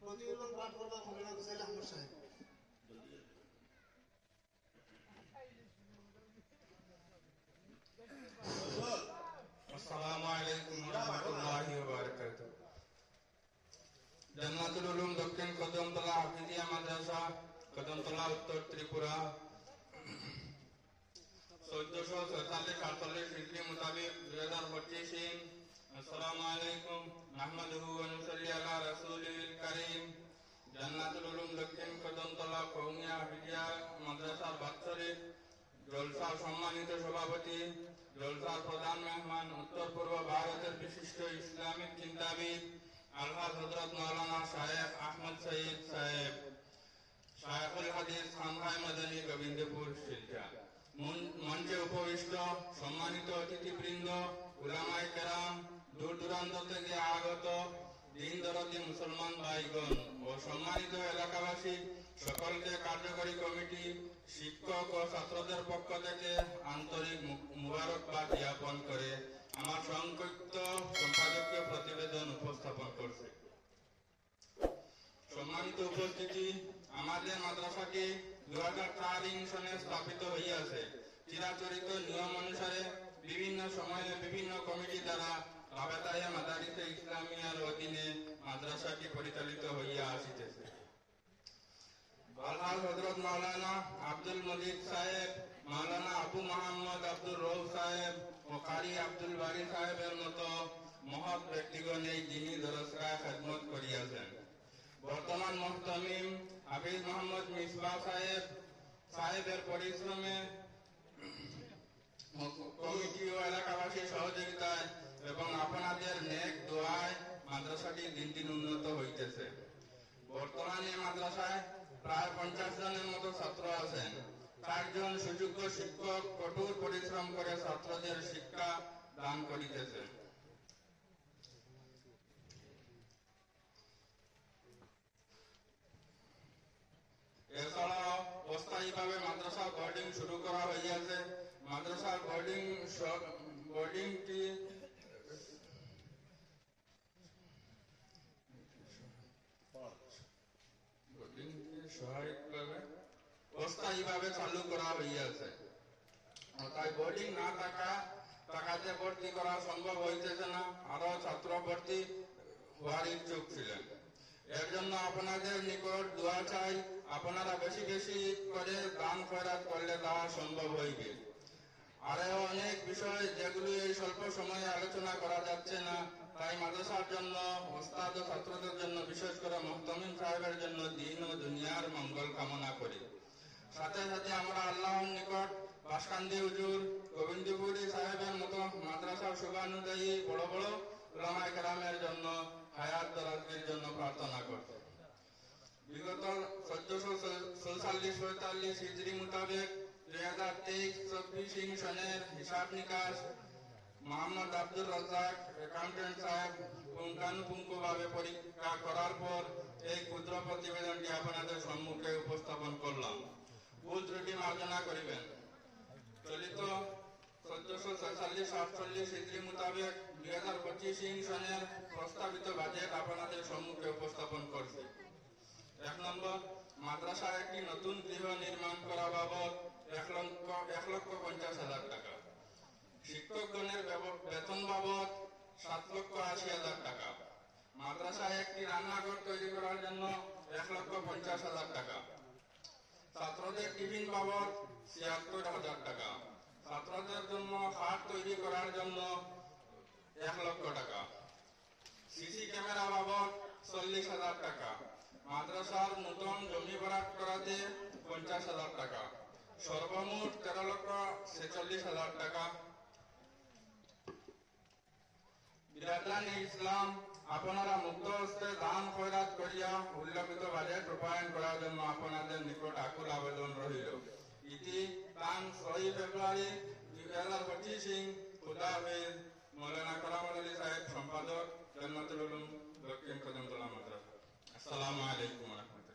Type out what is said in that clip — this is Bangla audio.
প্রতিবেদন পাঠ করবা মৌলানা হুসাইন আহমদ সাহেব। আসসালামু আলাইকুম ওয়া রাহমাতুল্লাহি ওয়া বারাকাতুহু। জান্নাতুল উলুম দক্ষিণ কদমতলা হাফিজিয়া মাদ্রাসা, কদমতলা, উত্তর ত্রিপুরা, 1446-48 হিজরি মোতাবেক 2025। আসসালামু আলাইকুম নাহমাদুহু ওয়া নুসাল্লি আলা রাসূলিল কারীম। জান্নাতুল উলুম দক্ষিণ কদমতলা কওমিয়া হাফিজিয়া মাদ্রাসার বাৎসরিক জলসার সম্মানিত সভাপতি, জলসার প্রধান মেহমান, উত্তর পূর্ব ভারতের বিশিষ্ট ইসলামিক চিন্তাবিদ আলহাজ হযরত মাওলানা শায়েখ আহমদ সঈদ সাহেব, শায়েখুল হাদিস খানকায়ে মাদানী গোবিন্দপুর শিলচর। মঞ্চে উপবিষ্ট সম্মানিত অতিথিবৃন্দ, উলামায়ে কেরাম, দূর দূরান্ত থেকে আগত দিন দরদি মুসলমান ভাইগণ ও সম্মানিত এলাকাবাসী সকলকে কার্যকরী কমিটি, শিক্ষক ও ছাত্রদের পক্ষ থেকে আন্তরিক মুবারকবাদ জ্ঞাপন করে আমার সংক্ষিপ্ত সম্পাদকীয় প্রতিবেদন উপস্থাপন করছে। সম্মানিত উপস্থিতি, আমাদের মাদ্রাসাটি 2004 সনে স্থাপিত হইয়াছে। চিরাচরিত নিয়ম অনুসারে বিভিন্ন সময়ে বিভিন্ন কমিটি দ্বারা রাবেতায়ে মাদারিসে ইসলামিয়ার অধীনে মাদ্রাসাটি পরিচালিত হইয়া আসিতেছে। আলহাজ হযরত মাওলানা আব্দুল মজিদ সাহেব, মাওলানা আবু মোহাম্মদ আব্দুর রউফ সাহেব ও কারি আব্দুল বারী সাহেবের মতো মহৎ ব্যক্তিগণ এই দিনী দরসগাহে খেদমত করিয়াছেন। বর্তমান মুহতামিম হাফিজ মোহাম্মদ মিসবাহ সাহেবের পরিশ্রমে, কমিটি ও এলাকাবাসীর সহযোগিতায় এবং আপনাদের নেক দোয়ায় মাদ্রাসাটি দিন দিন উন্নত হইতেছে। বর্তমানে মাদ্রাসায় প্রায় 50 জনের মতো ছাত্র আছেন। 4 জন সুযোগ্য শিক্ষক কঠোর পরিশ্রম করে ছাত্রদের শিক্ষা দান করিতেছেন। এছাড়াও অস্থায়ীভাবে মাদ্রাসা বোর্ডিং শুরু করা হইয়াছে। মাদ্রাসার বোর্ডিংটি সহায়কভাবে অস্থায়ীভাবে চালু করা হইয়াছে। তাই বোর্ডিং না টাকাতে ভর্তি করা সম্ভব হইতেছে না। আরো ছাত্র ভর্তি হওয়ার ইচ্ছুক ছিলেন। এর জন্য আপনাদের নিকট দোয়া চাই। আপনারা বেশি বেশি করে দান খয়রাত করলে তা সম্ভব হইবে। আরো অনেক বিষয় যেগুলি এই স্বল্প সময়ে আলোচনা করা যাচ্ছে না, তাই মাদ্রাসার জন্য, ওস্তাদ ও ছাত্রদের জন্য, বিশেষ করে মুহতামিম সাহেবের জন্য দিন ও দুনিয়ার মঙ্গল কামনা করি। সাথে সাথে আমরা আল্লাহর নিকট বাসকান্দি হুজুর, গোবিন্দপুরী সাহেবের মতো মাদ্রাসার শুভানুযায়ী বড় বড় উলামায়ে কেরামের জন্য হায়াত দরাজের জন্য প্রার্থনা করছি। বিগত 1446-45 হিজরি মোতাবেক 2023-24 সনের হিসাব নিকাশ মোহাম্মদ আব্দুর রাজ্জাক অ্যাকাউন্টেন্ট সাহেব পুঙ্খানুপুঙ্খভাবে পরীক্ষা করার পর এই ক্ষুদ্র প্রতিবেদনটি আপনাদের সম্মুখে উপস্থাপন করলাম। ভুল ত্রুটি মার্জনা করিবেন। চলিত 1446-48 হিজরি মোতাবেক 2025 সনের প্রস্তাবিত বাজেট আপনাদের সম্মুখে উপস্থাপন করছি। 1 নম্বর, মাদ্রাসায় একটি নতুন গৃহ নির্মাণ করা বাবদ 1,50,000 টাকা। শিক্ষকগণের বেতন বাবদ 7,80,000 টাকা। মাদ্রাসায় একটি রান্নাঘর তৈরি করার জন্য 1,50,000 টাকা। ছাত্রদের টিফিন বাবদ 76,000 টাকা। ছাত্রদের জন্য খাট তৈরি করার জন্য 1 লক্ষ টাকা। সিসি ক্যামেরা বাবদ 40,000 টাকা। মাদ্রাসার নতুন জমি ভরাট করাতে 50,000 টাকা। সর্বমোট 13,46,000 টাকা। বিরাদানি ইসলাম, আপনারা মুক্ত হস্তে দান খয়রাত করিয়া উল্লেখিত বাজেট রূপায়ণ করার জন্য আপনাদের নিকট আকুল আবেদন রহিল। ইতি তান 6 ফেব্রুয়ারি 2025। খুদা হাফেজ। মৌলানা কালামুল আলী সাহেব, সম্পাদক, জান্নাতুল উলুম দক্ষিণ কদমতলা মাদ্রাসা। আসসালামু আলাইকুম ওয়া রাহমাতুল্লাহ।